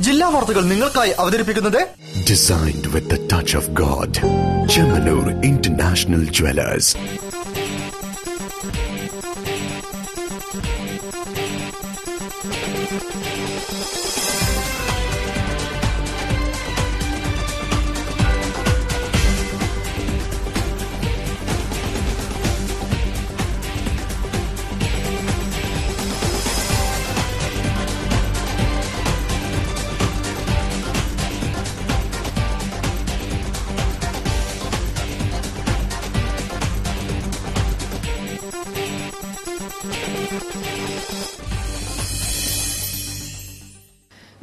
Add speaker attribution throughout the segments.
Speaker 1: ജില്ലാ വാർത്തകൾ നിങ്ങൾക്കായി അവതരിപ്പിക്കുന്നത്
Speaker 2: Designed with the touch of God. Chemanur International Jewelers.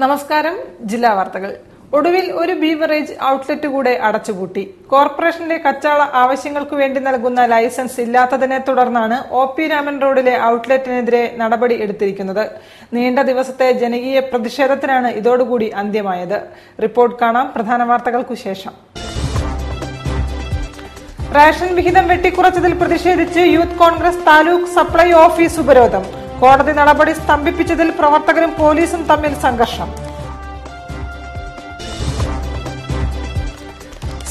Speaker 3: നമസ്കാരം. ജില്ലാ വാർത്തകൾ. ഒടുവിൽ ഒരു ബീവറേജ് ഔട്ട്ലെറ്റ് കൂടെ അടച്ചുപൂട്ടി. കോർപ്പറേഷന്റെ കച്ചവട ആവശ്യങ്ങൾക്കു വേണ്ടി നൽകുന്ന ലൈസൻസ് ഇല്ലാത്തതിനെ തുടർന്നാണ് OP രാമൻ റോഡിലെ ഔട്ട്ലെറ്റിനെതിരെ നടപടി എടുത്തിരിക്കുന്നത്. നീണ്ട ദിവസത്തെ ജനകീയ പ്രതിഷേധത്തിനാണ് ഇതോടുകൂടി അന്ത്യമായത്. റിപ്പോർട്ട് കാണാം പ്രധാന വാർത്തകൾക്കു ശേഷം. റേഷൻ വിഹിതം വെട്ടിക്കുറച്ചതിൽ പ്രതിഷേധിച്ച് youth Congress taluk supply office ഉപരോധം. കോടതി നടപടി സ്തംഭിപ്പിച്ചതിൽ പ്രവർത്തകരും പോലീസും തമ്മിൽ സംഘർഷം.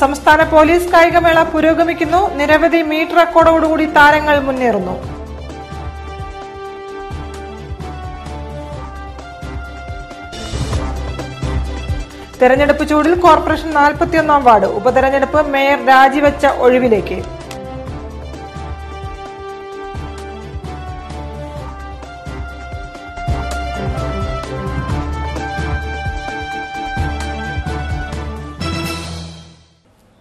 Speaker 3: സംസ്ഥാന പോലീസ് കായികമേള പുരോഗമിക്കുന്നു. നിരവധി മീറ്റ് റെക്കോർഡോടുകൂടി താരങ്ങൾ മുന്നേറുന്നു. തെരഞ്ഞെടുപ്പ് ചൂടിൽ കോർപ്പറേഷൻ 41 വാർഡ് ഉപതെരഞ്ഞെടുപ്പ് മേയർ രാജിവെച്ച ഒഴിവിലേക്ക്.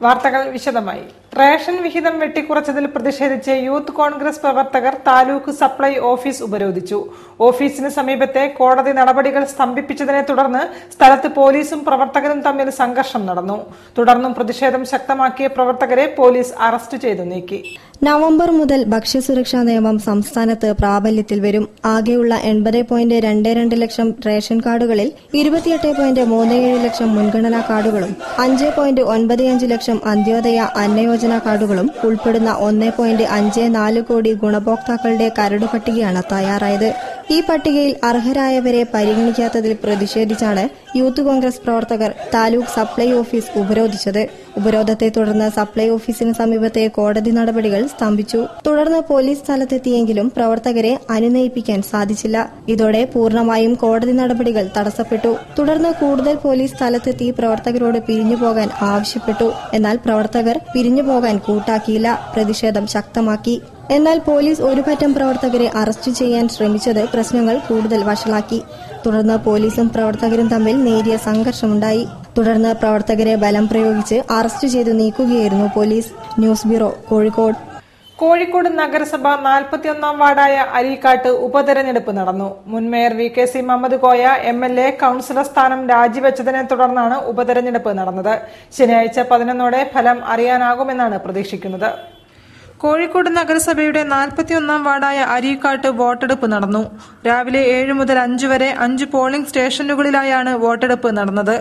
Speaker 3: വാർത്തകൾ വിശദമായി. റേഷൻ വിഹിതം വെട്ടിക്കുറച്ചതിൽ പ്രതിഷേധിച്ച് യൂത്ത് കോൺഗ്രസ് പ്രവർത്തകർ താലൂക്ക് സപ്ലൈ ഓഫീസ് ഉപരോധിച്ചു. ഓഫീസിന് സമീപത്തെ കോടതി നടപടികൾ സ്തംഭിപ്പിച്ചതിനെ തുടർന്ന് സ്ഥലത്ത് പോലീസും പ്രവർത്തകരും തമ്മിൽ സംഘർഷം നടന്നു. തുടർന്നും പ്രതിഷേധം ശക്തമാക്കിയ പ്രവർത്തകരെ പോലീസ് അറസ്റ്റ് ചെയ്തു നീക്കി.
Speaker 4: നവംബർ മുതൽ ഭക്ഷ്യസുരക്ഷാ നിയമം സംസ്ഥാനത്ത് പ്രാബല്യത്തിൽ വരും. ആകെയുള്ള 80.22 ലക്ഷം റേഷൻ കാർഡുകളിൽ 28.37 ലക്ഷം മുൻഗണനാ കാർഡുകളും 5.95 ലക്ഷം അന്ത്യോദയ അന്നയോജന കാർഡുകളും ഉൾപ്പെടുന്ന 1.54 കോടി ഗുണഭോക്താക്കളുടെ കരട് പട്ടികയാണ് തയ്യാറായത്. ഈ പട്ടികയിൽ അർഹരായവരെ പരിഗണിക്കാത്തതിൽ പ്രതിഷേധിച്ചാണ് യൂത്ത് കോൺഗ്രസ് പ്രവർത്തകർ താലൂക്ക് സപ്ലൈ ഓഫീസ് ഉപരോധിച്ചത്. ഉപരോധത്തെ തുടർന്ന് സപ്ലൈ ഓഫീസിന് സമീപത്തെ കോടതി നടപടികൾ സ്തംഭിച്ചു. തുടർന്ന് പോലീസ് സ്ഥലത്തെത്തിയെങ്കിലും പ്രവർത്തകരെ അനുനയിപ്പിക്കാൻ സാധിച്ചില്ല. ഇതോടെ പൂർണ്ണമായും കോടതി നടപടികൾ തടസ്സപ്പെട്ടു. തുടർന്ന് കൂടുതൽ പോലീസ് സ്ഥലത്തെത്തി പ്രവർത്തകരോട് പിരിഞ്ഞുപോകാൻ ആവശ്യപ്പെട്ടു. എന്നാൽ പ്രവർത്തകർ പിരിഞ്ഞുപോകാൻ കൂട്ടാക്കിയില്ല. പ്രതിഷേധം ശക്തമാക്കി. എന്നാൽ പോലീസ് ഒരുപറ്റം പ്രവർത്തകരെ അറസ്റ്റ് ചെയ്യാൻ ശ്രമിച്ചത് പ്രശ്നങ്ങൾ കൂടുതൽ വഷളാക്കി. തുടർന്ന് പോലീസും പ്രവർത്തകരും തമ്മിൽ നേരിയ സംഘർഷമുണ്ടായി. തുടർന്ന് പ്രവർത്തകരെ ബലം പ്രയോഗിച്ച് അറസ്റ്റ് ചെയ്തു നീക്കുകയായിരുന്നു police. News bureau, Kozhikode.
Speaker 3: Kozhikode നഗരസഭ 41 വാർഡായ അരീക്കാട്ട് ഉപതെരഞ്ഞെടുപ്പ് നടന്നു. മുൻ mayor VKC Muhammad Koya MLA councillor സ്ഥാനം രാജിവെച്ചതിനെ തുടർന്നാണ് ഉപതെരഞ്ഞെടുപ്പ് നടന്നത്. ശനിയാഴ്ച 11 ഫലം അറിയാനാകുമെന്നാണ് പ്രതീക്ഷിക്കുന്നത്. കോഴിക്കോട് നഗരസഭയുടെ 41 വാർഡായ അരീക്കാട്ട് വോട്ടെടുപ്പ് നടന്നു. രാവിലെ 7 മുതൽ 5 വരെ 5 പോളിംഗ് സ്റ്റേഷനുകളിലായാണ് വോട്ടെടുപ്പ് നടന്നത്.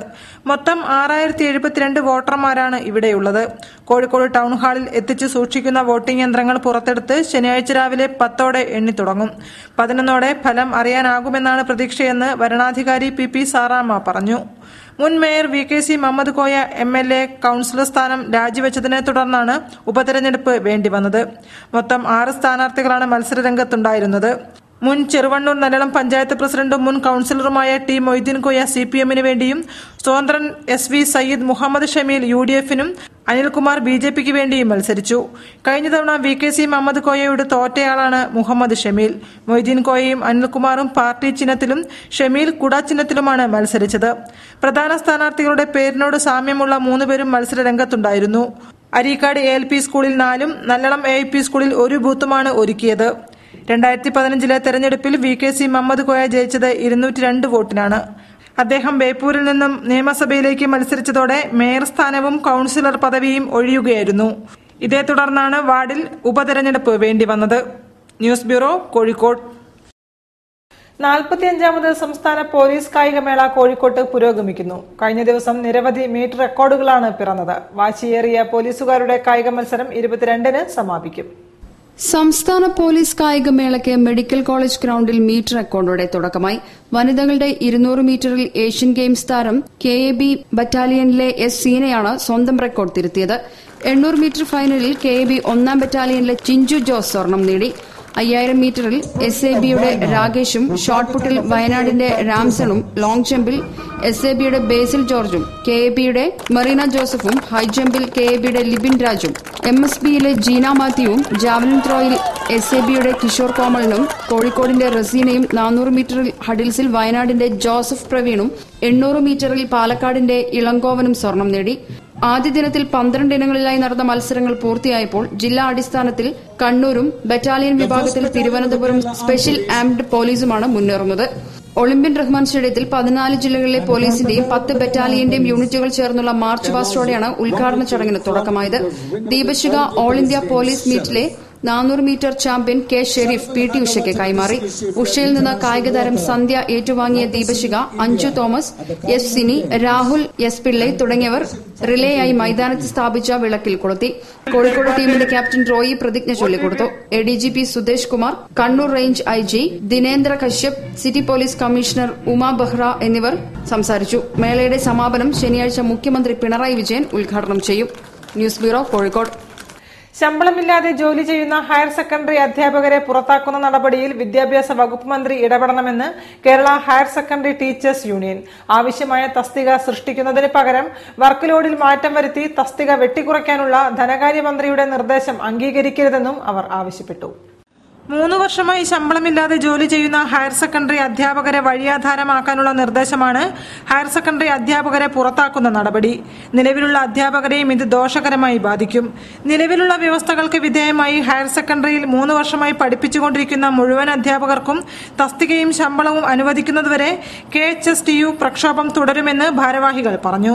Speaker 3: മൊത്തം 6072 വോട്ടർമാരാണ് ഇവിടെയുള്ളത്. കോഴിക്കോട് ടൗൺ ഹാളിൽ എത്തിച്ച് സൂക്ഷിക്കുന്ന വോട്ടിംഗ് യന്ത്രങ്ങൾ പുറത്തെടുത്ത് ശനിയാഴ്ച രാവിലെ 10 എണ്ണി തുടങ്ങും. 11 ഫലം അറിയാനാകുമെന്നാണ് പ്രതീക്ഷയെന്ന് വരണാധികാരി PP സാറാമ്മ പറഞ്ഞു. മുൻ mayor VKC Muhammad Koya MLA councillor സ്ഥാനം രാജിവെച്ചതിനെ തുടർന്നാണ് ഉപതെരഞ്ഞെടുപ്പ് വേണ്ടിവന്നത്. മൊത്തം 6 സ്ഥാനാർത്ഥികളാണ് മത്സരരംഗത്തുണ്ടായിരുന്നത്. മുൻ ചെറുവണ്ണൂർ നല്ലളം പഞ്ചായത്ത് പ്രസിഡന്റും മുൻ കൌൺസിലറുമായ T മൊയ്തീൻ കോയ CPM-ന് വേണ്ടിയും സ്വതന്ത്രൻ SV സയ്യിദ് മുഹമ്മദ് ഷമീൽ UDF-നും അനിൽകുമാർ BJP-ക്ക് വേണ്ടിയും മത്സരിച്ചു. കഴിഞ്ഞ തവണ VKC മുഹമ്മദ് കോയയോട് തോറ്റയാളാണ് മുഹമ്മദ് ഷമീൽ. മൊയ്തീൻ കോയയും അനിൽകുമാറും പാർട്ടി ചിഹ്നത്തിലും ഷമീൽ കുട ചിഹ്നത്തിലുമാണ് മത്സരിച്ചത്. പ്രധാന സ്ഥാനാർത്ഥികളുടെ പേരിനോട് സാമ്യമുള്ള 3 പേരും മത്സരരംഗത്തുണ്ടായിരുന്നു. അരീക്കാട് ALP സ്കൂളിൽ 4-ഉം നല്ലളം AIP സ്കൂളിൽ 1 ബൂത്തുമാണ് ഒരുക്കിയത്. 2015 തെരഞ്ഞെടുപ്പിൽ VKC മുഹമ്മദ് കോയ ജയിച്ചത് 202 വോട്ടിനാണ്. അദ്ദേഹം ബേപ്പൂരിൽ നിന്നും നിയമസഭയിലേക്ക് മത്സരിച്ചതോടെ മേയർ സ്ഥാനവും കൌൺസിലർ പദവിയും ഒഴിയുകയായിരുന്നു. ഇതേ തുടർന്നാണ് വാർഡിൽ ഉപതെരഞ്ഞെടുപ്പ് വേണ്ടിവന്നത്. News bureau, Kozhikode. 45ാമത് സംസ്ഥാന പോലീസ് കായികമേള കോഴിക്കോട്ട് പുരോഗമിക്കുന്നു. കഴിഞ്ഞ ദിവസം നിരവധി മീറ്റ് റെക്കോർഡുകളാണ് പിറന്നത്. വാശിയേറിയ പോലീസുകാരുടെ കായിക മത്സരം 22-ന് സമാപിക്കും.
Speaker 5: സംസ്ഥാന പോലീസ് കായികമേളയ്ക്ക് മെഡിക്കൽ കോളേജ് ഗ്രൌണ്ടിൽ മീറ്റ് റെക്കോർഡോടെ തുടക്കമായി. വനിതകളുടെ 200 മീറ്ററിൽ ഏഷ്യൻ ഗെയിംസ് താരം KAB ബറ്റാലിയനിലെ S. സീനയാണ് സ്വന്തം റെക്കോർഡ് തിരുത്തിയത്. 800 മീറ്റർ ഫൈനലിൽ KAB 1 ബറ്റാലിയനിലെ ചിഞ്ചു ജോസ് സ്വർണം നേടി. 5000 മീറ്ററിൽ SABയുടെ രാകേഷും ഷോട്ട്പുട്ടിൽ വയനാടിന്റെ രാംസണും ലോങ് ജമ്പിൽ SABയുടെ ബേസിൽ ജോർജും KABയുടെ മറീന ജോസഫും ഹൈജമ്പിൽ KABയുടെ ലിബിൻ രാജും MSBയിലെ ജീന മാത്യുവും ജാവലിൻ ത്രോയിൽ SABയുടെ കിഷോർ കോമളിനും കോഴിക്കോടിന്റെ റസീനയും 400 മീറ്ററിൽ ഹഡിൽസിൽ വയനാടിന്റെ ജോസഫ് പ്രവീണും 800 മീറ്ററിൽ പാലക്കാടിന്റെ ഇളങ്കോവനും സ്വർണം നേടി. ആദ്യ ദിനത്തിൽ 12 ഇനങ്ങളിലായി നടന്ന മത്സരങ്ങൾ പൂർത്തിയായപ്പോൾ ജില്ലാ അടിസ്ഥാനത്തിൽ കണ്ണൂരും ബറ്റാലിയൻ വിഭാഗത്തിൽ തിരുവനന്തപുരം സ്പെഷ്യൽ ആംഡ് പോലീസുമാണ് മുന്നേറുന്നത്. ഒളിമ്പ്യൻ റഹ്മാൻ സ്റ്റേഡിയത്തിൽ 14 ജില്ലകളിലെ പോലീസിന്റെയും 10 ബറ്റാലിയന്റെയും യൂണിറ്റുകൾ ചേർന്നുള്ള മാർച്ച് പാസ്റ്റോടെയാണ് ഉദ്ഘാടന ചടങ്ങിന് തുടക്കമായത്. ദീപശിഖ ഓൾ ഇന്ത്യ പോലീസ് മീറ്റിലെ 400 metre champion K. Sharif PT ഉഷയ്ക്ക് കൈമാറി. ഉഷയിൽ നിന്ന് കായികതാരം സന്ധ്യ ഏറ്റുവാങ്ങിയ ദീപശിഖ, Anju Thomas, S. Sini, Rahul S. Pillai തുടങ്ങിയവർ റിലേയായി മൈതാനത്ത് സ്ഥാപിച്ച വിളക്കിൽ കൊളുത്തി. കോഴിക്കോട് ടീമിന്റെ ക്യാപ്റ്റൻ റോയി പ്രതിജ്ഞ ചൊല്ലിക്കൊടുത്തു. ADGP Sudesh Kumar, Kannur range IG Dinendra Kashyap, city police commissioner Uma Behera എന്നിവർ സംസാരിച്ചു. മേളയുടെ സമാപനം ശനിയാഴ്ച മുഖ്യമന്ത്രി പിണറായി വിജയൻ ഉദ്ഘാടനം ചെയ്യും. News bureau, Kozhikode.
Speaker 3: ശമ്പളമില്ലാതെ ജോലി ചെയ്യുന്ന ഹയർ സെക്കൻഡറി അധ്യാപകരെ പുറത്താക്കുന്ന നടപടിയിൽ വിദ്യാഭ്യാസ വകുപ്പ് മന്ത്രി ഇടപെടണമെന്ന് Kerala higher secondary teachers union. ആവശ്യമായ തസ്തിക സൃഷ്ടിക്കുന്നതിന് പകരം വർക്ക് ലോഡിൽ മാറ്റം വരുത്തി തസ്തിക വെട്ടിക്കുറയ്ക്കാനുള്ള ധനകാര്യമന്ത്രിയുടെ നിർദ്ദേശം അംഗീകരിക്കരുതെന്നും അവർ ആവശ്യപ്പെട്ടു. 3 വർഷമായി ശമ്പളമില്ലാതെ ജോലി ചെയ്യുന്ന ഹയർ സെക്കൻഡറി അധ്യാപകരെ വഴിയാധാരമാക്കാനുള്ള നിർദ്ദേശമാണ് ഹയർ സെക്കൻഡറി അധ്യാപകരെ പുറത്താക്കുന്ന നടപടി. നിലവിലുള്ള അധ്യാപകരെയും ഇത് ദോഷകരമായി ബാധിക്കും. നിലവിലുള്ള വ്യവസ്ഥകൾക്ക് വിധേയമായി ഹയർ സെക്കൻഡറിയിൽ 3 വർഷമായി പഠിപ്പിച്ചുകൊണ്ടിരിക്കുന്ന മുഴുവൻ അധ്യാപകർക്കും തസ്തികയും ശമ്പളവും അനുവദിക്കുന്നതുവരെ KHSTU പ്രക്ഷോഭം തുടരുമെന്ന് ഭാരവാഹികൾ പറഞ്ഞു.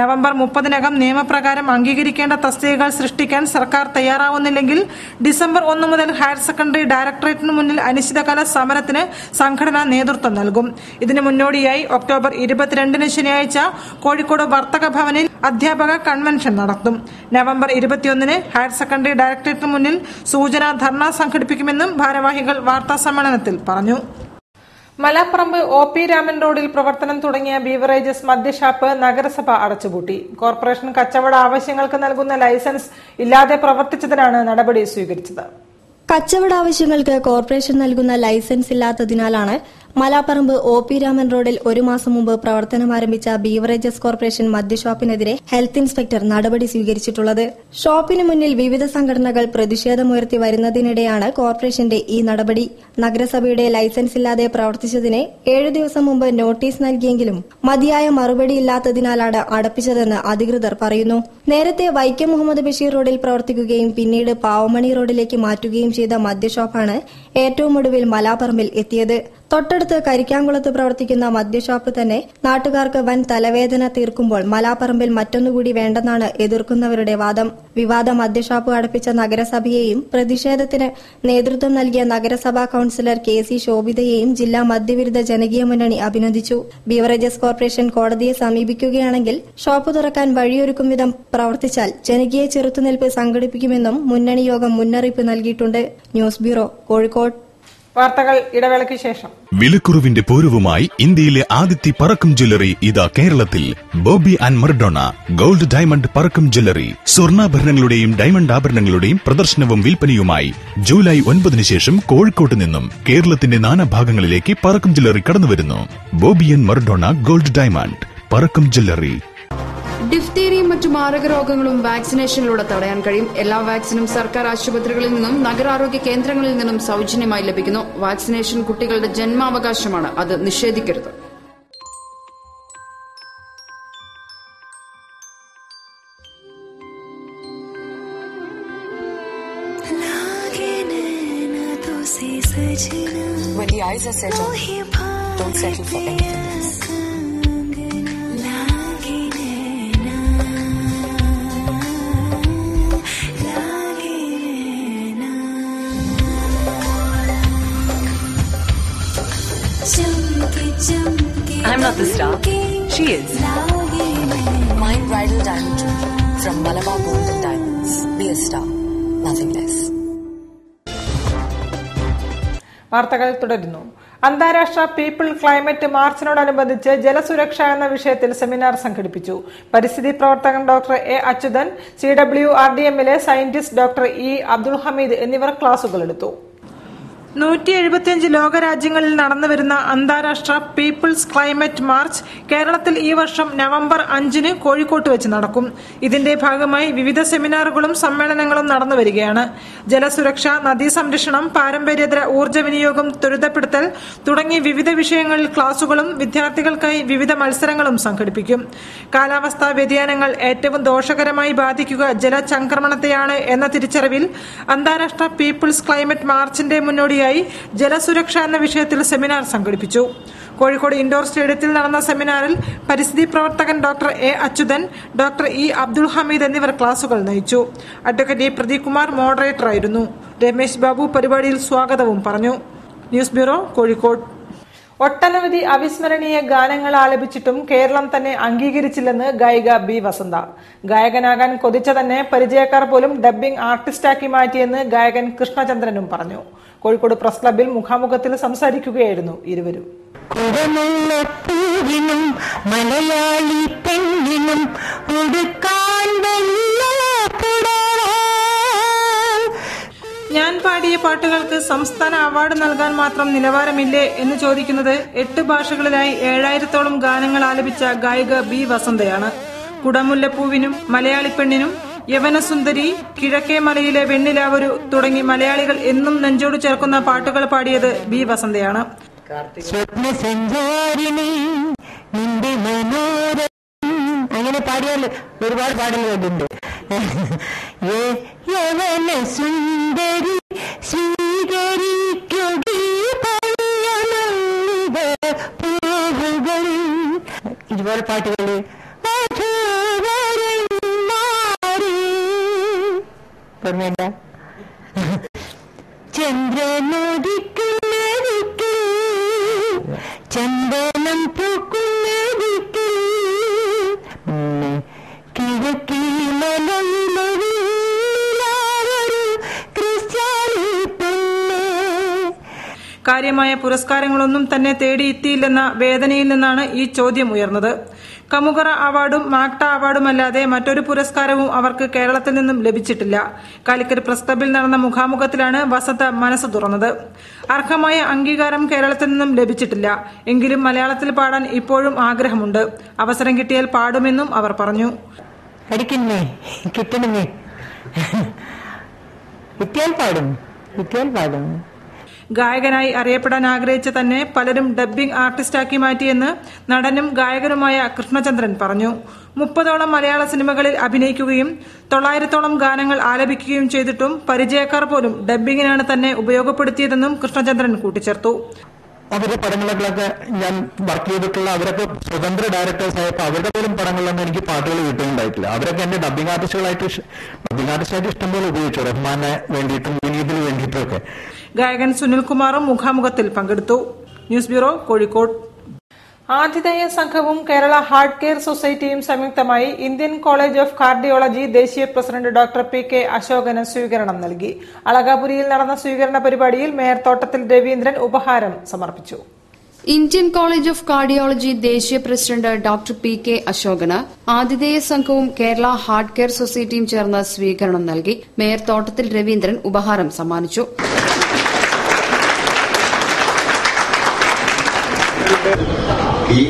Speaker 3: നവംബർ 30-നകം നിയമപ്രകാരം അംഗീകരിക്കേണ്ട തസ്തികകൾ സൃഷ്ടിക്കാൻ സർക്കാർ തയ്യാറാവുന്നില്ലെങ്കിൽ ഡിസംബർ 1 മുതൽ ഹയർ സെക്കൻഡറി ഡയറക്ടറേറ്റിന് മുന്നിൽ അനിശ്ചിതകാല സമരത്തിന് സംഘടന നേതൃത്വം നൽകും. ഇതിനു മുന്നോടിയായി ഒക്ടോബർ 22-ന് ശനിയാഴ്ച കോഴിക്കോട് വർത്തക ഭവനിൽ അധ്യാപക കൺവെൻഷൻ നടത്തും. നവംബർ 21-ന് ഹയർ സെക്കൻഡറി ഡയറക്ടറേറ്റിന് മുന്നിൽ സൂചനാ ധർണ സംഘടിപ്പിക്കുമെന്നും ഭാരവാഹികൾ വാർത്താസമ്മേളനത്തിൽ പറഞ്ഞു. മലാപ്പറമ്പ് OP രാമൻ റോഡിൽ പ്രവർത്തനം തുടങ്ങിയ ബീവറേജസ് മദ്യഷാപ്പ് നഗരസഭ അടച്ചുപൂട്ടി. കോർപ്പറേഷൻ കച്ചവട ആവശ്യങ്ങൾക്ക് നൽകുന്ന ലൈസൻസ് ഇല്ലാതെ പ്രവർത്തിച്ചതിനാണ് നടപടി സ്വീകരിച്ചത്.
Speaker 4: കച്ചവട ആവശ്യങ്ങൾക്ക് കോർപ്പറേഷൻ നൽകുന്ന ലൈസൻസ് ഇല്ലാത്തതിനാലാണ് മലാപ്പറമ്പ് OP രാമൻ റോഡിൽ 1 മാസം മുമ്പ് പ്രവർത്തനം ആരംഭിച്ച ബീവറേജസ് കോർപ്പറേഷൻ മദ്യഷോപ്പിനെതിരെ ഹെൽത്ത് ഇൻസ്പെക്ടർ നടപടി സ്വീകരിച്ചിട്ടുള്ളത്. ഷോപ്പിന് മുന്നിൽ വിവിധ സംഘടനകൾ പ്രതിഷേധമുയർത്തി വരുന്നതിനിടെയാണ് കോർപ്പറേഷന്റെ ഈ നടപടി. നഗരസഭയുടെ ലൈസൻസ് ഇല്ലാതെ പ്രവർത്തിച്ചതിന് 7 ദിവസം മുമ്പ് നോട്ടീസ് നൽകിയെങ്കിലും മതിയായ മറുപടിയില്ലാത്തതിനാലാണ് അടപ്പിച്ചതെന്ന് അധികൃതർ പറയുന്നു. നേരത്തെ വൈക്കം മുഹമ്മദ് ബഷീർ റോഡിൽ പ്രവർത്തിക്കുകയും പിന്നീട് പാവമണി റോഡിലേക്ക് മാറ്റുകയും ചെയ്ത മദ്യഷോപ്പാണ് ഏറ്റവും ഒടുവിൽ മലാപ്പറമ്പിൽ എത്തിയത്. തൊട്ടടുത്ത് കരിക്കാംകുളത്ത് പ്രവർത്തിക്കുന്ന മദ്യഷോപ്പ് തന്നെ നാട്ടുകാർക്ക് വൻ തലവേദന തീർക്കുമ്പോൾ മലാപ്പറമ്പിൽ മറ്റൊന്നുകൂടി വേണ്ടെന്നാണ് എതിർക്കുന്നവരുടെ വാദം. വിവാദ മദ്യഷോപ്പ് അടപ്പിച്ച നഗരസഭയെയും പ്രതിഷേധത്തിന് നേതൃത്വം നൽകിയ നഗരസഭാ കൌൺസിലർ KC ശോഭിതയെയും ജില്ലാ മദ്യവിരുദ്ധ ജനകീയ മുന്നണി അഭിനന്ദിച്ചു. ബീവറേജസ് കോർപ്പറേഷൻ കോടതിയെ സമീപിക്കുകയാണെങ്കിൽ ഷോപ്പ് തുറക്കാൻ വഴിയൊരുക്കും വിധം പ്രവർത്തിച്ചാൽ ജനകീയ ചെറുത്തുനിൽപ്പ് സംഘടിപ്പിക്കുമെന്നും മുന്നണി യോഗം മുന്നറിയിപ്പ് നൽകിയിട്ടുണ്ട്. News bureau, Kozhikode.
Speaker 3: വാർത്തകൾ ഇടവേളയ്ക്ക് ശേഷം.
Speaker 6: വിലക്കുറവിന്റെ പൂരവുമായി ഇന്ത്യയിലെ ആദ്യത്തെ പറക്കം ജ്വല്ലറി ഇതാ കേരളത്തിൽ. Bobby and Maradona gold diamond Parakkam jewellery. സ്വർണ്ണാഭരണങ്ങളുടെയും ഡയമണ്ട് ആഭരണങ്ങളുടെയും പ്രദർശനവും വിൽപ്പനയുമായി ജൂലൈ 9-ന് ശേഷം കോഴിക്കോട്ട് നിന്നും കേരളത്തിന്റെ നാനാഭാഗങ്ങളിലേക്ക് പറക്കം ജ്വല്ലറി കടന്നുവരുന്നു. Bobby and Maradona gold diamond Parakkam jewellery.
Speaker 5: ഡിഫ്തീരിയയും മറ്റു മാരക രോഗങ്ങളും വാക്സിനേഷനിലൂടെ തടയാൻ കഴിയും. എല്ലാ വാക്സിനും സർക്കാർ ആശുപത്രികളിൽ നിന്നും നഗരാരോഗ്യ കേന്ദ്രങ്ങളിൽ നിന്നും സൌജന്യമായി ലഭിക്കുന്നു. വാക്സിനേഷൻ കുട്ടികളുടെ ജന്മാവകാശമാണ്, അത് നിഷേധിക്കരുത്.
Speaker 7: When the eyes are set on you, don't settle for anything else. I'm not the star. She is. Mind bridal diamond jewelry from Malabar Gold and Diamonds. Be a star, nothing less.
Speaker 3: വാർത്തകൾ തുടരുന്നു. അന്താരാഷ്ട്ര people climate മാർച്ചിനോടനുബന്ധിച്ച് ജലസുരക്ഷ എന്ന വിഷയത്തിൽ seminar സംഘടിപ്പിച്ചു. പരിസ്ഥിതി പ്രവർത്തകൻ doctor A Achuthan, CWRDMലെ scientist doctor E Abdul Hameed എന്നിവർ ക്ലാസുകൾ എടുത്തു. 175 ലോകരാജ്യങ്ങളിൽ നടന്നുവരുന്ന അന്താരാഷ്ട്ര പീപ്പിൾസ് ക്ലൈമറ്റ് മാർച്ച് കേരളത്തിൽ ഈ വർഷം നവംബർ 5 കോഴിക്കോട്ട് വെച്ച് നടക്കും. ഇതിന്റെ ഭാഗമായി വിവിധ സെമിനാറുകളും സമ്മേളനങ്ങളും നടന്നുവരികയാണ്. ജലസുരക്ഷ, നദീ സംരക്ഷണം, പാരമ്പര്യേതര ഊർജ്ജ വിനിയോഗം ത്വരിതപ്പെടുത്തൽ തുടങ്ങി വിവിധ വിഷയങ്ങളിൽ ക്ലാസുകളും വിദ്യാർത്ഥികൾക്കായി വിവിധ മത്സരങ്ങളും സംഘടിപ്പിക്കും. കാലാവസ്ഥാ വ്യതിയാനങ്ങൾ ഏറ്റവും ദോഷകരമായി ബാധിക്കുക ജലചംക്രമണത്തെയാണ് എന്ന തിരിച്ചറിവിൽ അന്താരാഷ്ട്ര പീപ്പിൾസ് ക്ലൈമറ്റ് മാർച്ചിന്റെ മുന്നോടിയായി ജലസുരക്ഷ എന്ന വിഷയത്തിൽ സെമിനാർ സംഘടിപ്പിച്ചു. കോഴിക്കോട് ഇൻഡോർ സ്റ്റേഡിയത്തിൽ നടന്ന സെമിനാറിൽ പരിസ്ഥിതി പ്രവർത്തകൻ doctor A Achuthan, doctor E Abdul Hameed എന്നിവർ ക്ലാസുകൾ നയിച്ചു. അഡ്വക്കേറ്റ് ഇ പ്രദീപ് കുമാർ മോഡറേറ്ററായിരുന്നു. രമേശ് ബാബു പരിപാടിയിൽ സ്വാഗതവും പറഞ്ഞു. News bureau, Kozhikode. ഒട്ടനവധി അവിസ്മരണീയ ഗാനങ്ങൾ ആലപിച്ചിട്ടും കേരളം തന്നെ അംഗീകരിച്ചില്ലെന്ന് ഗായിക ബി വസന്ത. ഗായകനാകാൻ കൊതിച്ച തന്നെ പരിചയക്കാർ പോലും ഡബ്ബിംഗ് ആർട്ടിസ്റ്റാക്കി മാറ്റിയെന്ന് ഗായകൻ കൃഷ്ണചന്ദ്രനും പറഞ്ഞു. കോഴിക്കോട് പ്രസ് ക്ലബ്ബിൽ മുഖാമുഖത്തിൽ സംസാരിക്കുകയായിരുന്നു ഇരുവരും.
Speaker 8: മലയാളി പെണ്ണിനും
Speaker 3: ഞാൻ പാടിയ പാട്ടുകൾക്ക് സംസ്ഥാന അവാർഡ് നൽകാൻ മാത്രം നിലവാരമില്ലേ എന്ന് ചോദിക്കുന്നത് 8 ഭാഷകളിലായി 7000-ഓളം ഗാനങ്ങൾ ആലപിച്ച ഗായിക ബി വസന്തയാണ്. കുടമുല്ലപ്പൂവിനും, മലയാളി പെണ്ണിനും, യവനസുന്ദരി, കിഴക്കേ മലയിലെ വെണ്ണിലാവൊരു തുടങ്ങി മലയാളികൾ എന്നും നെഞ്ചോട് ചേർക്കുന്ന പാട്ടുകൾ പാടിയത് ബി വസന്തയാണ്.
Speaker 8: അങ്ങനെ പാടിയാൽ ഒരുപാട് പാടൽ കേട്ടിട്ടുണ്ട്. യവനസുന്ദരി ഇതുപോലെ പാട്ടുകള് ഓർമ്മയുണ്ട? ചന്ദ്രനോദിക്കുന്നതിക്ക് ചന്ദനം പൂക്കുന്നതിക്ക് കിഴക്കീ മലയിലൊരു ക്രിസ്ത്യാനി പെണ്ണ്.
Speaker 3: കാര്യമായ പുരസ്കാരങ്ങളൊന്നും തന്നെ തേടിയെത്തിയില്ലെന്ന വേദനയിൽ നിന്നാണ് ഈ ചോദ്യം ഉയർന്നത്. കമുകറ അവാർഡും മാക്ട അവാർഡുമല്ലാതെ മറ്റൊരു പുരസ്കാരവും അവർക്ക് കേരളത്തിൽ നിന്നും ലഭിച്ചിട്ടില്ല. കാലിക്കറ്റ് പ്രസ് ക്ലബ്ബിൽ നടന്ന മുഖാമുഖത്തിലാണ് വസന്ത മനസ്സ് തുറന്നത്. അർഹമായ അംഗീകാരം കേരളത്തിൽ നിന്നും ലഭിച്ചിട്ടില്ല. എങ്കിലും മലയാളത്തിൽ പാടാൻ ഇപ്പോഴും ആഗ്രഹമുണ്ട്. അവസരം കിട്ടിയാൽ പാടുമെന്നും അവർ പറഞ്ഞു.
Speaker 8: കിട്ടണമേ, കിട്ടിയാൽ പാടും.
Speaker 3: ഗായകനായി അറിയപ്പെടാൻ ആഗ്രഹിച്ച തന്നെ പലരും ഡബ്ബിംഗ് ആർട്ടിസ്റ്റാക്കി മാറ്റിയെന്ന് നടനും ഗായകനുമായ കൃഷ്ണചന്ദ്രൻ പറഞ്ഞു. 30ഓളം മലയാള സിനിമകളിൽ അഭിനയിക്കുകയും 900ഓളം ഗാനങ്ങൾ ആലപിക്കുകയും ചെയ്തിട്ടും പരിചയക്കാർ പോലും ഡബ്ബിങ്ങിനാണ് തന്നെ ഉപയോഗപ്പെടുത്തിയതെന്നും കൃഷ്ണചന്ദ്രൻ കൂട്ടിച്ചേർത്തു.
Speaker 9: അവരുടെ പടങ്ങളൊക്കെ ഞാൻ വർക്ക് ചെയ്തിട്ടുള്ള അവരൊക്കെ സ്വതന്ത്ര ഡയറക്ടേഴ്സ് ആയപ്പോൾ അവരുടെ പോലും പടങ്ങളിലൊന്നും എനിക്ക് പാട്ടുകൾ കിട്ടുന്നുണ്ടായിട്ടില്ല. അവരൊക്കെ എന്റെ ഡബ്ബിംഗ് ആർട്ടിസ്റ്റായിട്ട് ഇഷ്ടംപോലെ ഉപയോഗിച്ചു, റഹ്മാനെ വേണ്ടിയിട്ടും വിനീതിന് വേണ്ടിയിട്ടും ഒക്കെ.
Speaker 3: ഗായകൻ സുനിൽകുമാറും മുഖാമുഖത്തിൽ പങ്കെടുത്തു. News bureau, Kozhikode. ആതിഥേയ സംഘവും കേരള ഹാർട്ട് കെയർ സൊസൈറ്റിയും സംയുക്തമായി ഇന്ത്യൻ കോളേജ് ഓഫ് കാർഡിയോളജി ദേശീയ പ്രസിഡന്റ് ഡോക്ടർ PK അശോകന് സ്വീകരണം നൽകി. അളകാപുരിയിൽ നടന്ന സ്വീകരണ പരിപാടിയിൽ മേയർ തോട്ടത്തിൽ രവീന്ദ്രൻ ഉപഹാരം സമർപ്പിച്ചു.
Speaker 5: ഇന്ത്യൻ കോളേജ് ഓഫ് കാർഡിയോളജി ദേശീയ പ്രസിഡന്റ് ഡോക്ടർ PK അശോകന് ആതിഥേയ സംഘവും കേരള ഹാർട്ട് കെയർ സൊസൈറ്റിയും ചേർന്ന് സ്വീകരണം നൽകി. മേയർ തോട്ടത്തിൽ രവീന്ദ്രൻ ഉപഹാരം സമ്മാനിച്ചു.
Speaker 10: ഈ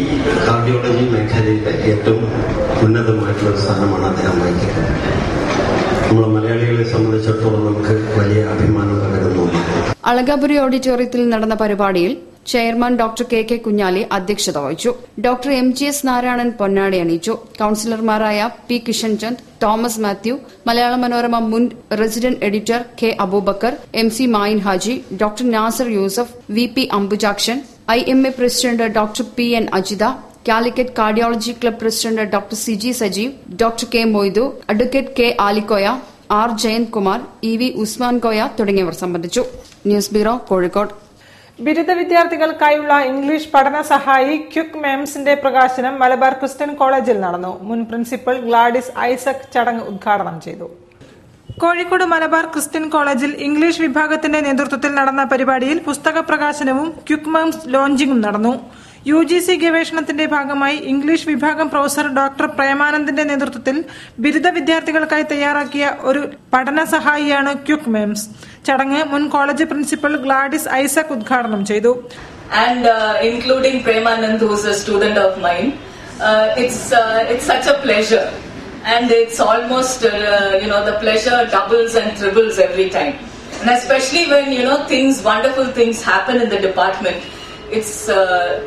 Speaker 10: കാർഡിയോളജി മേഖലയിലെ ഏറ്റവും ഉന്നതമായിട്ടുള്ള ഒരു സ്ഥാനമാണ് അദ്ദേഹം വഹിക്കുന്നത്. നമ്മളെ മലയാളികളെ സംബന്ധിച്ചിടത്തോളം നമുക്ക് വലിയ അഭിമാനം പകരുന്നു.
Speaker 5: അളകാപുരി ഓഡിറ്റോറിയത്തിൽ നടന്ന പരിപാടിയിൽ ചെയർമാൻ ഡോക്ടർ KK കുഞ്ഞാലി അധ്യക്ഷത വഹിച്ചു. ഡോക്ടർ MGS നാരായണൻ പൊന്നാടി അണിയിച്ചു. കൌൺസിലർമാരായ P Kishanchand, Thomas Mathew, Malayala Manorama മുൻ resident editor K Aboobacker, MC Mayin Haji, doctor Nasar Yusuf, VP Ambujakshan, IMA president doctor PN Ajitha, Calicut cardiology club president doctor CG Sajeev, doctor K Moidu, advocate K Alikoya, R Jayanthkumar, EV Usman Koya തുടങ്ങിയവർ സംബന്ധിച്ചു. News bureau, Kozhikode.
Speaker 3: ബിരുദ വിദ്യാർത്ഥികൾക്കായുള്ള ഇംഗ്ലീഷ് പഠന സഹായി ക്യുക്ക് മെംസിന്റെ പ്രകാശനം മലബാർ ക്രിസ്ത്യൻ കോളേജിൽ നടന്നു. മുൻ പ്രിൻസിപ്പൽ ഗ്ലാഡിസ് ഐസക് ചടങ്ങ് ഉദ്ഘാടനം ചെയ്തു. കോഴിക്കോട് മലബാർ ക്രിസ്ത്യൻ കോളേജിൽ ഇംഗ്ലീഷ് വിഭാഗത്തിന്റെ നേതൃത്വത്തിൽ നടന്ന പരിപാടിയിൽ പുസ്തക പ്രകാശനവും ക്വിക്ക് മംസ് ലോഞ്ചിങ്ങും നടന്നു. UGC ഗവേഷണത്തിന്റെ ഭാഗമായി ഇംഗ്ലീഷ് വിഭാഗം പ്രൊഫസർ ഡോക്ടർ പ്രേമാനന്ദിന്റെ നേതൃത്വത്തിൽ ബിരുദ വിദ്യാർത്ഥികൾക്കായി തയ്യാറാക്കിയ ഒരു പഠന സഹായിയാണ് ക്വിക്ക് മംസ്. ചടങ്ങ് മുൻ കോളേജ് പ്രിൻസിപ്പൽ ഗ്ലാഡിസ് ഐസക് ഉദ്ഘാടനം ചെയ്തു.
Speaker 11: And including Premanand, who is a student of mine, it's such a pleasure. And it's almost, the pleasure doubles and triples every time. And especially when, wonderful things happen in the department, it's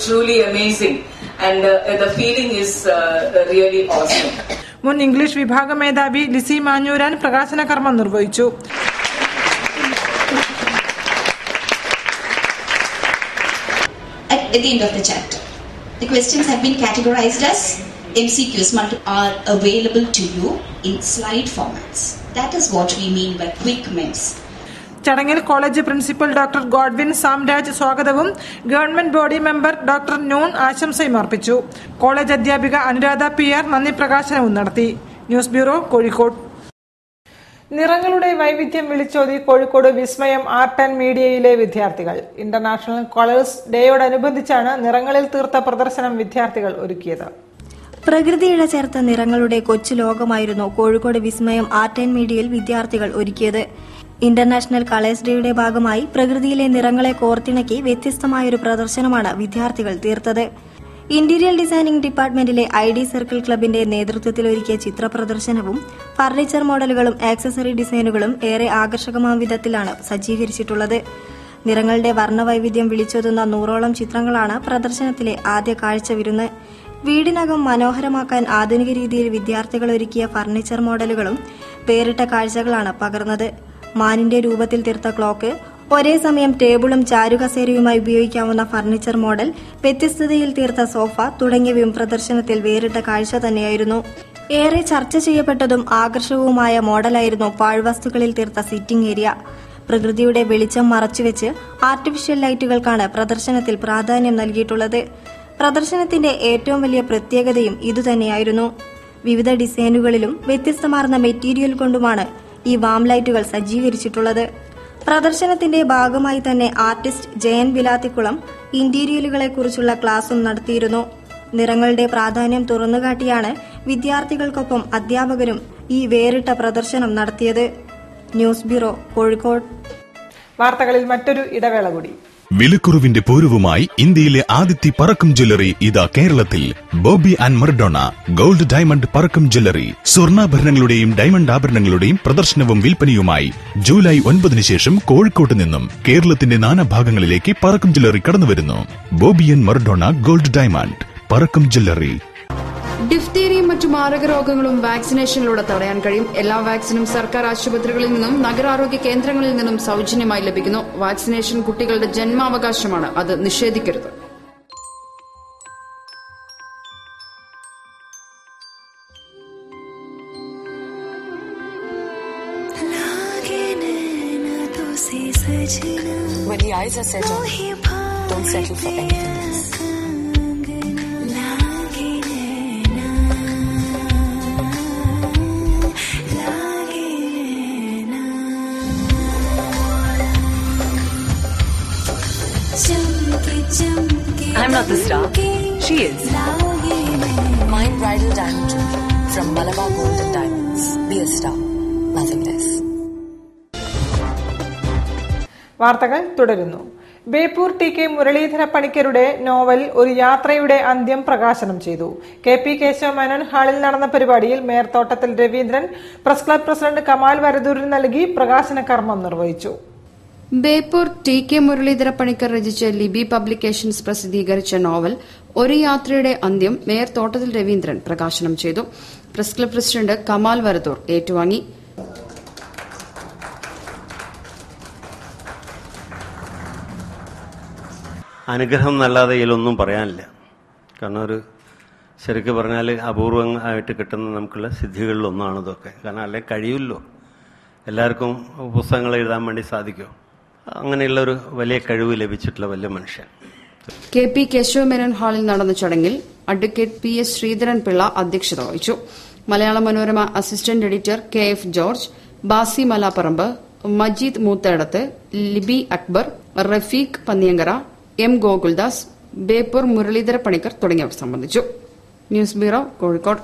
Speaker 11: truly amazing. And the feeling is really awesome.
Speaker 3: മുൻ English വിഭാഗ മേധാവി ലിസി മാഞ്ഞൂരാൻ പ്രകാശന കർമ്മം നിർവഹിച്ചു.
Speaker 12: At the end of the chapter, the questions have been categorized as MCQs are available to you in slide formats. That is what we mean by quick MEMS.
Speaker 3: ചടങ്ങിൽ college principal doctor Godwin Samraj സ്വാഗതവും government body member doctor നൂൺ ആശംസയും അർപ്പിച്ചു. College അധ്യാപിക Anuradha PR നന്ദി പ്രകാശനവും നടത്തി. News bureau, Kozhikode. നിറങ്ങളുടെ വൈവിധ്യം വിളിച്ചോതി കോഴിക്കോട് വിസ്മയം ആർട്ട് ആൻഡ് മീഡിയയിലെ വിദ്യാർത്ഥികൾ. ഇന്റർനാഷണൽ കളേഴ്സ് ഡേയോടനുബന്ധിച്ചാണ് നിറങ്ങളിൽ തീർത്ത പ്രദർശനം വിദ്യാർത്ഥികൾ ഒരുക്കിയത്.
Speaker 4: പ്രകൃതിയിഴ ചേർത്ത നിറങ്ങളുടെ കൊച്ചു ലോകമായിരുന്നു കോഴിക്കോട് വിസ്മയം ആർട്ട് ആൻഡ് മീഡിയയിൽ വിദ്യാർത്ഥികൾ ഒരുക്കിയത്. ഇന്റർനാഷണൽ കളേഴ്സ് ഡേയുടെ ഭാഗമായി പ്രകൃതിയിലെ നിറങ്ങളെ കോർത്തിണക്കി വ്യത്യസ്തമായൊരു പ്രദർശനമാണ് വിദ്യാർത്ഥികൾ തീർത്തത്. ഇന്റീരിയർ ഡിസൈനിംഗ് ഡിപ്പാർട്ട്മെന്റിലെ ID സർക്കിൾ ക്ലബിന്റെ നേതൃത്വത്തിൽ ഒരുക്കിയ ചിത്ര പ്രദർശനവും ഫർണിച്ചർ മോഡലുകളും ആക്സസറി ഡിസൈനുകളും ഏറെ ആകർഷകമായ വിധത്തിലാണ് സജ്ജീകരിച്ചിട്ടുള്ളത്. നിറങ്ങളുടെ വർണ്ണവൈവിധ്യം വിളിച്ചോതുന്ന 100ഓളം ചിത്രങ്ങളാണ് പ്രദർശനത്തിലെ ആദ്യ കാഴ്ച വിരുന്ന്. വീടിനകം മനോഹരമാക്കാൻ ആധുനിക രീതിയിൽ വിദ്യാർത്ഥികൾ ഒരുക്കിയ ഫർണിച്ചർ മോഡലുകളും പേരിട്ട കാഴ്ചകളാണ് പകർന്നത്. മാനിന്റെ രൂപത്തിൽ തീർത്ത ക്ലോക്ക്, ഒരേ സമയം ടേബിളും ചാരുകസേരയുമായി ഉപയോഗിക്കാവുന്ന ഫർണിച്ചർ മോഡൽ, വ്യത്യസ്തതയിൽ തീർത്ത സോഫ തുടങ്ങിയവയും പ്രദർശനത്തിൽ വേറിട്ട കാഴ്ച തന്നെയായിരുന്നു. ഏറെ ചർച്ച ചെയ്യപ്പെട്ടതും ആകർഷകവുമായ മോഡലായിരുന്നു പാഴ്വസ്തുക്കളിൽ തീർത്ത സിറ്റിംഗ് ഏരിയ. പ്രകൃതിയുടെ വെളിച്ചം മറച്ചുവെച്ച് ആർട്ടിഫിഷ്യൽ ലൈറ്റുകൾക്കാണ് പ്രദർശനത്തിൽ പ്രാധാന്യം നൽകിയിട്ടുള്ളത്. പ്രദർശനത്തിന്റെ ഏറ്റവും വലിയ പ്രത്യേകതയും ഇതുതന്നെയായിരുന്നു. വിവിധ ഡിസൈനുകളിലും വ്യത്യസ്തമാർന്ന മെറ്റീരിയൽ കൊണ്ടുമാണ് ഈ വാം ലൈറ്റുകൾ സജ്ജീകരിച്ചിട്ടുള്ളത്. പ്രദർശനത്തിന്റെ ഭാഗമായി തന്നെ ആർട്ടിസ്റ്റ് ജയൻ വിലാത്തിക്കുളം ഇന്റീരിയലുകളെക്കുറിച്ചുള്ള ക്ലാസും നടത്തിയിരുന്നു. നിറങ്ങളുടെ പ്രാധാന്യം തുറന്നുകാട്ടിയാണ് വിദ്യാർത്ഥികൾക്കൊപ്പം അധ്യാപകരും ഈ വേറിട്ട പ്രദർശനം നടത്തിയത്. News bureau, Kozhikode.
Speaker 3: വാർത്തകളിൽ മറ്റൊരു ഇടവേള കൂടി.
Speaker 6: വിലക്കുറവിന്റെ പൂരവുമായി ഇന്ത്യയിലെ ആദ്യത്തെ പറക്കം ജ്വല്ലറി ഇതാ കേരളത്തിൽ. Bobby and Maradona gold diamond Parakkam jewellery. സ്വർണ്ണാഭരണങ്ങളുടെയും ഡയമണ്ട് ആഭരണങ്ങളുടെയും പ്രദർശനവും വിൽപ്പനയുമായി ജൂലൈ 9 ശേഷം കോഴിക്കോട്ട് നിന്നും കേരളത്തിന്റെ നാനാഭാഗങ്ങളിലേക്ക് പറക്കം ജ്വല്ലറി കടന്നുവരുന്നു. Bobby and Maradona gold diamond Parakkam jewellery.
Speaker 5: ഡിഫ്തീരിയയും മറ്റു മാരക രോഗങ്ങളും വാക്സിനേഷനിലൂടെ തടയാൻ കഴിയും. എല്ലാ വാക്സിനും സർക്കാർ ആശുപത്രികളിൽ നിന്നും നഗരാരോഗ്യ കേന്ദ്രങ്ങളിൽ നിന്നും സൌജന്യമായി ലഭിക്കുന്നു. വാക്സിനേഷൻ കുട്ടികളുടെ ജന്മാവകാശമാണ്, അത് നിഷേധിക്കരുത്.
Speaker 7: When the eyes are set on you, don't settle for anything else.
Speaker 11: I'm not the star. She is.
Speaker 7: Mind bridal diamond jewelry from Malabar Gold and Diamonds. Be a star. Nothing less.
Speaker 3: വാർത്തകൾ തുടരുന്നു. Beypore TK Muralidhara പണിക്കരുടെ novel ഒരു യാത്രയുടെ അന്ത്യം പ്രകാശനം ചെയ്തു. KP Keshava Menon ഹാളിൽ നടന്ന പരിപാടിയിൽ mayor Thottathil Raveendran press club president Kamal വരദൂരിന് നൽകി പ്രകാശന കർമ്മം നിർവഹിച്ചു.
Speaker 5: ബേപ്പൂർ TK മുരളീധര പണിക്കർ രചിച്ച ലിബി പബ്ലിക്കേഷൻസ് പ്രസിദ്ധീകരിച്ച നോവൽ ഒരു യാത്രയുടെ അന്ത്യം മേയർ തോട്ടത്തിൽ രവീന്ദ്രൻ പ്രകാശനം ചെയ്തു. Press club president Kamal Varadoor ഏറ്റുവാങ്ങി.
Speaker 10: അനുഗ്രഹം എന്നല്ലാതെ ഇതിലൊന്നും പറയാനില്ല. കാരണം ഒരു ശരിക്കും പറഞ്ഞാൽ അപൂർവമായിട്ട് കിട്ടുന്ന നമുക്കുള്ള സിദ്ധികളിലൊന്നാണ് ഇതൊക്കെ. കാരണം അല്ലെങ്കിൽ കഴിയുമല്ലോ, എല്ലാവർക്കും പുസ്തകങ്ങൾ എഴുതാൻ വേണ്ടി സാധിക്കുമോ? അങ്ങനെയുള്ളൊരു വലിയ കഴിവ് ലഭിച്ചിട്ടുള്ള വലിയ മനുഷ്യൻ.
Speaker 5: KP കേശവ മേനോൻ ഹാളിൽ നടന്ന ചടങ്ങിൽ അഡ്വക്കേറ്റ് PS ശ്രീധരൻ പിള്ള അധ്യക്ഷത വഹിച്ചു. Malayala Manorama assistant editor KF George, ബാസി മലാപ്പറമ്പ്, മജീദ് മൂത്തേടത്ത്, ലിബി അക്ബർ, റഫീഖ് പന്നിയങ്കര, എം ഗോകുൽദാസ്, ബേപ്പൂർ മുരളീധര പണിക്കർ തുടങ്ങിയവർ സംബന്ധിച്ചു. News bureau, Kozhikode.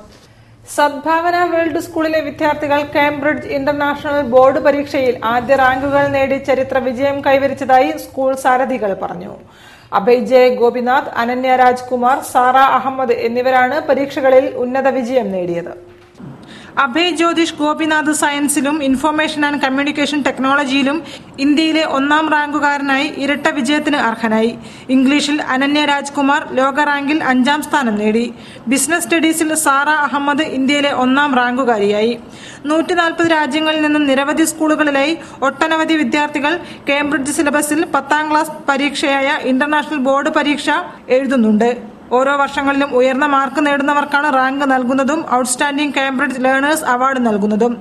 Speaker 3: Sadbhavana world സ്കൂളിലെ വിദ്യാർത്ഥികൾ കേംബ്രിഡ്ജ് ഇന്റർനാഷണൽ ബോർഡ് പരീക്ഷയിൽ ആദ്യ റാങ്കുകൾ നേടി ചരിത്ര വിജയം കൈവരിച്ചതായി സ്കൂൾ സാരഥികൾ പറഞ്ഞു. അഭയ് ജെ ഗോപിനാഥ്, അനന്യ രാജ്കുമാർ, സാറ അഹമ്മദ് എന്നിവരാണ് പരീക്ഷകളിൽ ഉന്നത വിജയം നേടിയത്. അഭയ് ജ്യോതിഷ് ഗോപിനാഥ് സയൻസിലും ഇൻഫർമേഷൻ ആൻഡ് കമ്മ്യൂണിക്കേഷൻ ടെക്നോളജിയിലും ഇന്ത്യയിലെ 1ാം റാങ്കുകാരനായി ഇരട്ട വിജയത്തിന് അർഹനായി. ഇംഗ്ലീഷിൽ അനന്യ രാജ്കുമാർ ലോക റാങ്കിൽ 5ാം സ്ഥാനം നേടി. ബിസിനസ് സ്റ്റഡീസിൽ സാറ അഹമ്മദ് ഇന്ത്യയിലെ 1ാം റാങ്കുകാരിയായി. 140 രാജ്യങ്ങളിൽ നിന്നും നിരവധി സ്കൂളുകളിലായി ഒട്ടനവധി വിദ്യാർത്ഥികൾ കേംബ്രിഡ്ജ് സിലബസിൽ 10ാം ക്ലാസ് പരീക്ഷയായ ഇന്റർനാഷണൽ ബോർഡ് പരീക്ഷ എഴുതുന്നുണ്ട്. ഓരോ വർഷങ്ങളിലും ഉയർന്ന മാർക്ക് നേടുന്നവർക്കാണ് റാങ്ക് നൽകുന്നതും ഔട്ട്സ്റ്റാൻഡിംഗ് കേംബ്രിഡ്ജ് ലേണേഴ്സ് അവാർഡ് നൽകുന്നതും.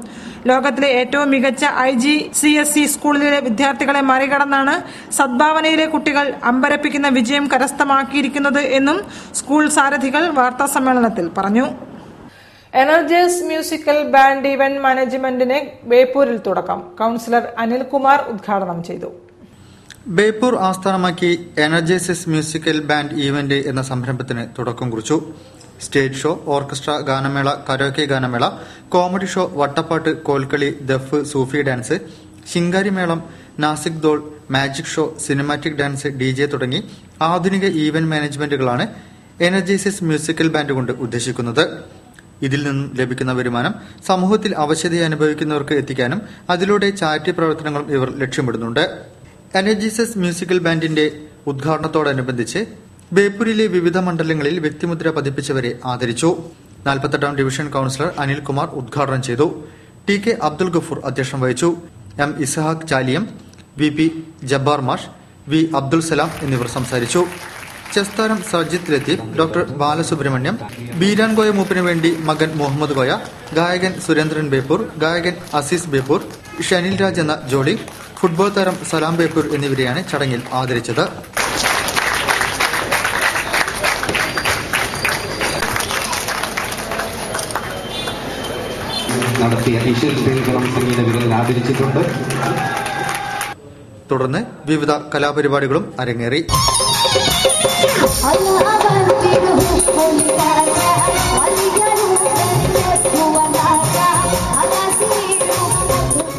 Speaker 3: ലോകത്തിലെ ഏറ്റവും മികച്ച IGCSE സ്കൂളിലെ വിദ്യാർത്ഥികളെ മറികടന്നാണ് സദ്ഭാവനയിലെ കുട്ടികൾ അമ്പരപ്പിക്കുന്ന വിജയം കരസ്ഥമാക്കിയിരിക്കുന്നത് എന്നും സ്കൂൾ സാരഥികൾ വാർത്താസമ്മേളനത്തിൽ പറഞ്ഞു. എനർജൈസ് മ്യൂസിക്കൽ ബാൻഡ് ഇവന്റ് മാനേജ്മെന്റിന് ബേപ്പൂരിൽ തുടക്കം. കൌൺസിലർ അനിൽകുമാർ ഉദ്ഘാടനം ചെയ്തു.
Speaker 1: ബേപ്പൂർ ആസ്ഥാനമാക്കി എനർജൈസസ് മ്യൂസിക്കൽ ബാൻഡ് ഈവന്റ് എന്ന സംരംഭത്തിന് തുടക്കം കുറിച്ചു. സ്റ്റേജ് ഷോ, ഓർക്കസ്ട്ര ഗാനമേള, കരോക്കെ ഗാനമേള, കോമഡി ഷോ, വട്ടപ്പാട്ട്, കോൽക്കളി, ദഫ്, സൂഫി ഡാൻസ്, ശിങ്കാരിമേളം, Nashik dhol, magic show, cinematic dance, DJ തുടങ്ങി ആധുനിക ഈവന്റ് മാനേജ്മെന്റുകളാണ് എനർജൈസസ് മ്യൂസിക്കൽ ബാൻഡ് കൊണ്ട് ഉദ്ദേശിക്കുന്നത്. ഇതിൽ നിന്നും ലഭിക്കുന്ന വരുമാനം സമൂഹത്തിൽ അവശത അനുഭവിക്കുന്നവർക്ക് എത്തിക്കാനും അതിലൂടെ ചാരിറ്റി പ്രവർത്തനങ്ങളും ഇവർ ലക്ഷ്യമിടുന്നുണ്ട്. എനർജൈസസ് മ്യൂസിക്കൽ ബാൻഡിന്റെ ഉദ്ഘാടനത്തോടനുബന്ധിച്ച് ബേപ്പൂരിലെ വിവിധ മണ്ഡലങ്ങളിൽ വ്യക്തിമുദ്ര പതിപ്പിച്ചവരെ ആദരിച്ചു. 48ാം ഡിവിഷൻ കൌൺസിലർ അനിൽകുമാർ ഉദ്ഘാടനം ചെയ്തു. TK അബ്ദുൽ ഗഫൂർ അധ്യക്ഷം വഹിച്ചു. M ഇസ്ഹാഖ് ചാലിയം, VP ജബ്ബാർ മാഷ്, V അബ്ദുൽ സലാം എന്നിവർ സംസാരിച്ചു. ചെസ് താരം സജിത് ലത്തീഫ്, ഡോക്ടർ ബാലസുബ്രഹ്മണ്യം, ബീരാൻ കോയ മൂപ്പിന് വേണ്ടി മകൻ മുഹമ്മദ് കോയ, ഗായകൻ സുരേന്ദ്രൻ ബേപ്പൂർ, ഗായകൻ അസീസ് ബേപ്പൂർ, ഷനിൽ രാജ് എന്ന ജോളി, ഫുട്ബോൾ താരം സലാം ബേപ്പൂർ എന്നിവരെയാണ് ചടങ്ങിൽ ആദരിച്ചത്. തുടർന്ന് വിവിധ കലാപരിപാടികളും അരങ്ങേറി.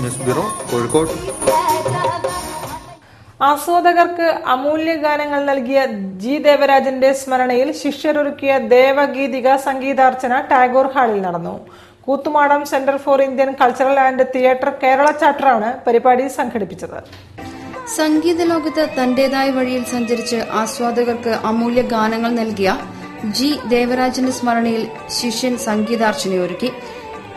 Speaker 1: News bureau, Kozhikode.
Speaker 3: ആസ്വാദകർക്ക് അമൂല്യ ഗാനങ്ങൾ നൽകിയ ജി ദേവരാജന്റെ സ്മരണയിൽ ശിഷ്യരൊരുക്കിയ ദേവഗീതിക സംഗീതാർച്ചന ടാഗോർ ഹാളിൽ നടന്നു. Koothumadam centre for Indian cultural and theatre Kerala ചാപ്റ്ററാണ് പരിപാടി സംഘടിപ്പിച്ചത്.
Speaker 5: സംഗീത ലോകത്ത് തന്റേതായ വഴിയിൽ സഞ്ചരിച്ച് ആസ്വാദകർക്ക് അമൂല്യ ഗാനങ്ങൾ നൽകിയ ജി ദേവരാജന്റെ സ്മരണയിൽ ശിഷ്യൻ സംഗീതാർച്ചനയൊരുക്കി.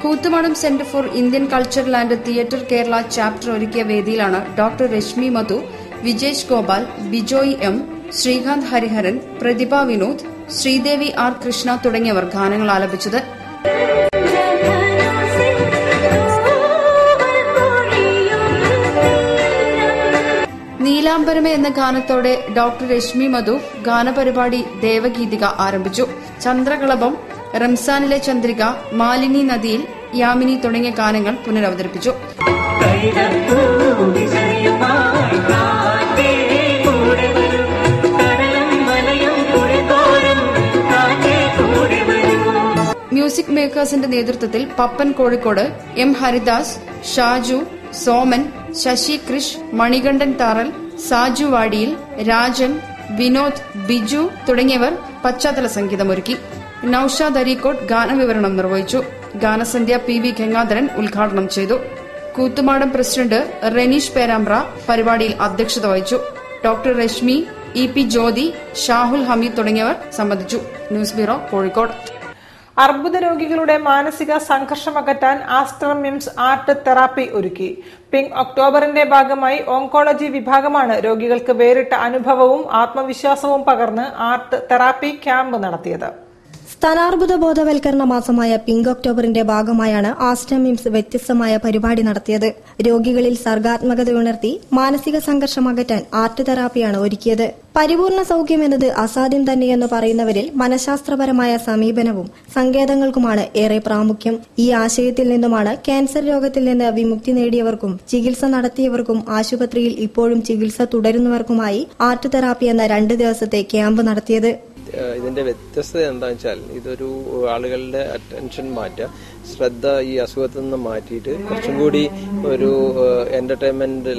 Speaker 5: Koothumadam centre for Indian cultural and theatre Kerala chapter ഒരുക്കിയ വേദിയിലാണ് doctor Rashmi Madhu, Vijesh Gopal, Bijoy M, Srikanth Hariharan, Prathibha Vinod, Sreedevi R Krishna തുടങ്ങിയവർ ഗാനങ്ങൾ ആലപിച്ചത്. നീലാംബരമേ എന്ന ഗാനത്തോടെ ഡോക്ടർ രശ്മി മധു ഗാനപരിപാടി ദേവഗീതിക ആരംഭിച്ചു. ചന്ദ്രകളഭം, റംസാനിലെ ചന്ദ്രിക, മാലിനി നദിയിൽ യാമിനി തുടങ്ങിയ ഗാനങ്ങൾ പുനരവതരിപ്പിച്ചു. മ്യൂസിക് മേക്കേഴ്സിന്റെ നേതൃത്വത്തിൽ പപ്പൻ കോഴിക്കോട്, M ഹരിദാസ്, ഷാജു, സോമൻ, ശശി കൃഷ്, മണികണ്ഠൻ താറൽ, സാജു വാടിയിൽ, രാജൻ, വിനോദ്, ബിജു തുടങ്ങിയവർ പശ്ചാത്തല സംഗീതമൊരുക്കി. നൌഷാദ് അരീക്കോട്ട് ഗാനവിവരണം നിർവഹിച്ചു. ഗാനസന്ധ്യ PV ഗംഗാധരൻ ഉദ്ഘാടനം ചെയ്തു. കൂത്തുമാടം പ്രസിഡന്റ് റെനീഷ് പേരാമ്പ്ര പരിപാടിയിൽ അധ്യക്ഷത വഹിച്ചു. ഡോക്ടർ രശ്മി, EP ജ്യോതി, ഷാഹുൽ ഹമീദ് തുടങ്ങിയവർ സംബന്ധിച്ചു. News bureau, Kozhikode.
Speaker 3: അർബുദ രോഗികളുടെ മാനസിക സംഘർഷമകറ്റാൻ ആസ്റ്റർ മിംസ് ആർട്ട് തെറാപ്പി ഒരുക്കി. പിങ്ക് ഒക്ടോബറിന്റെ ഭാഗമായി ഓങ്കോളജി വിഭാഗമാണ് രോഗികൾക്ക് വേറിട്ട അനുഭവവും ആത്മവിശ്വാസവും പകർന്ന് ആർട്ട് തെറാപ്പി ക്യാമ്പ് നടത്തിയത്.
Speaker 4: സ്ഥാനാർബുദ ബോധവൽക്കരണ മാസമായ പിങ്ക് ഒക്ടോബറിന്റെ ഭാഗമായാണ് ആസ്റ്റർ മിംസ് വ്യത്യസ്തമായ പരിപാടി നടത്തിയത്. രോഗികളിൽ സർഗാത്മകതയുണർത്തി മാനസിക സംഘർഷം അകറ്റാൻ ആർട്ട് തെറാപ്പിയാണ് ഒരുക്കിയത്. പരിപൂർണ സൌഖ്യം എന്നത് അസാധ്യം തന്നെയെന്ന് പറയുന്നവരിൽ മനഃശാസ്ത്രപരമായ സമീപനവും സങ്കേതങ്ങൾക്കുമാണ് ഏറെ പ്രാമുഖ്യം. ഈ ആശയത്തിൽ നിന്നുമാണ് ക്യാൻസർ രോഗത്തിൽ നിന്ന് വിമുക്തി നേടിയവർക്കും ചികിത്സ നടത്തിയവർക്കും ആശുപത്രിയിൽ ഇപ്പോഴും ചികിത്സ തുടരുന്നവർക്കുമായി ആർട്ട് തെറാപ്പി എന്ന 2 ദിവസത്തെ ക്യാമ്പ് നടത്തിയത്.
Speaker 13: ഇതിന്റെ വ്യത്യസ്തത എന്താണെന്ന് വെച്ചാൽ ഇതൊരു ആളുകളുടെ അറ്റൻഷൻ മാറ്റുക, ശ്രദ്ധ ഈ അസുഖത്തിൽ നിന്ന് മാറ്റിയിട്ട് കുറച്ചും കൂടി ഒരു എന്റർടൈൻമെന്റ്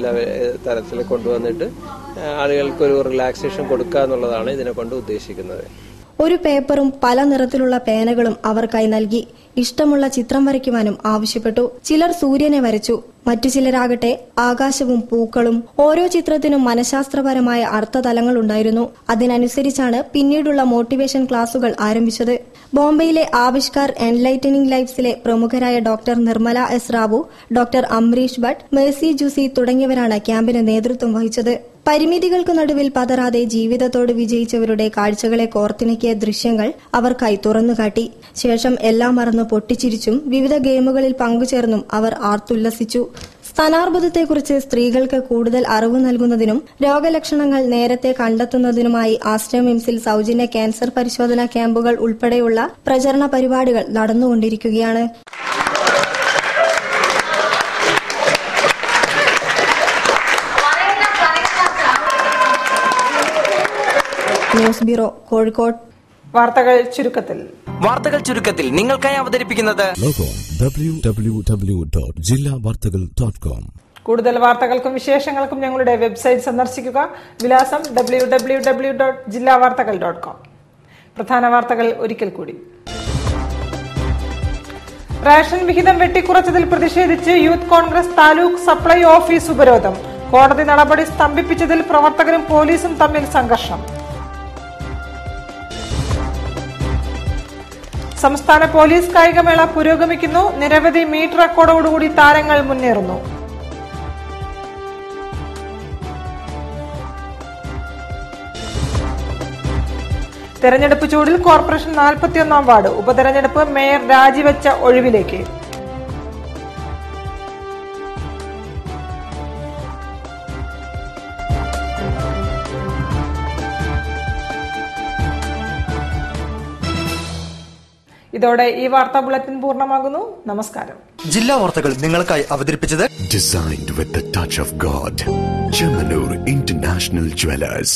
Speaker 13: തരത്തിൽ കൊണ്ടുവന്നിട്ട് ആളുകൾക്കൊരു റിലാക്സേഷൻ കൊടുക്കുക എന്നുള്ളതാണ് ഇതിനെ കൊണ്ട് ഉദ്ദേശിക്കുന്നത്.
Speaker 4: ഒരു പേപ്പറും പല നിറത്തിലുള്ള പേനകളും അവർക്കായി നൽകി. ഇഷ്ടമുള്ള ചിത്രം വരയ്ക്കുവാനും ആവശ്യപ്പെട്ടു. ചിലർ സൂര്യനെ വരച്ചു, മറ്റു ചിലരാകട്ടെ ആകാശവും പൂക്കളും. ഓരോ ചിത്രത്തിനും മനഃശാസ്ത്രപരമായ അർത്ഥതലങ്ങളുണ്ടായിരുന്നു. അതിനനുസരിച്ചാണ് പിന്നീടുള്ള മോട്ടിവേഷൻ ക്ലാസുകൾ ആരംഭിച്ചത്. ബോംബെയിലെ ആവിഷ്കാർ എൻലൈറ്റനിംഗ് ലൈഫ്സിലെ പ്രമുഖരായ doctor Nirmala S Rao, doctor Ambareesh Bhat, Mercy ജൂസി തുടങ്ങിയവരാണ് ക്യാമ്പിന് നേതൃത്വം വഹിച്ചത്. പരിമിതികൾക്ക് നടുവിൽ പതറാതെ ജീവിതത്തോട് വിജയിച്ചവരുടെ കാഴ്ചകളെ കോർത്തിണക്കിയ ദൃശ്യങ്ങൾ അവർക്കായി തുറന്നുകാട്ടി. ശേഷം എല്ലാം മറന്ന് പൊട്ടിച്ചിരിച്ചും വിവിധ ഗെയിമുകളിൽ പങ്കുചേർന്നും അവർ ആർത്തുല്ലസിച്ചു. സ്ഥാനാർബുദത്തെക്കുറിച്ച് സ്ത്രീകൾക്ക് കൂടുതൽ അറിവ് നൽകുന്നതിനും രോഗലക്ഷണങ്ങൾ നേരത്തെ കണ്ടെത്തുന്നതിനുമായി ആസ്റ്റർ മിംസിൽ സൌജന്യ ക്യാൻസർ പരിശോധനാ ക്യാമ്പുകൾ ഉൾപ്പെടെയുള്ള പ്രചരണ പരിപാടികൾ നടന്നുകൊണ്ടിരിക്കുകയാണ്. News bureau, Kozhikode.
Speaker 3: വാർത്തകൾ ചുരുക്കത്തിൽ
Speaker 14: നിങ്ങൾക്കായി അവതരിപ്പിക്കുന്നത്
Speaker 2: www.jillavartagal.com.
Speaker 3: കൂടുതൽ വാർത്തകൾക്കും വിശേഷങ്ങൾക്കും ഞങ്ങളുടെ വെബ്സൈറ്റ് സന്ദർശിക്കുക. വിലാസം www.jillavartagal.com. പ്രധാന വാർത്തകൾ ഒരിക്കൽ കൂടി. റേഷൻ വിഹിതം വെട്ടിക്കുറച്ചതിൽ പ്രതിഷേധിച്ച് youth Congress taluk supply office ഉപരോധം. കോടതി നടപടി സ്തംഭിപ്പിച്ചതിൽ പ്രവർത്തകരും പോലീസും തമ്മിൽ സംഘർഷം. സംസ്ഥാന പോലീസ് കായികമേള പുരോഗമിക്കുന്നു. നിരവധി മീറ്റ് റെക്കോർഡോടുകൂടി താരങ്ങൾ മുന്നേറുന്നു. തെരഞ്ഞെടുപ്പ് ചൂടിൽ കോർപ്പറേഷൻ 41 വാർഡ് ഉപതെരഞ്ഞെടുപ്പ്. മേയർ രാജിവെച്ച ഒഴിവിലേക്ക്. ഇതോടെ ഈ വാർത്താ ബുള്ളറ്റിൻ പൂർണ്ണമാകുന്നു. നമസ്കാരം.
Speaker 14: ജില്ലാ വാർത്തകൾ നിങ്ങൾക്കായി അവതരിപ്പിച്ചത്
Speaker 2: Designed with the touch of God. Chemanur International Jewelers.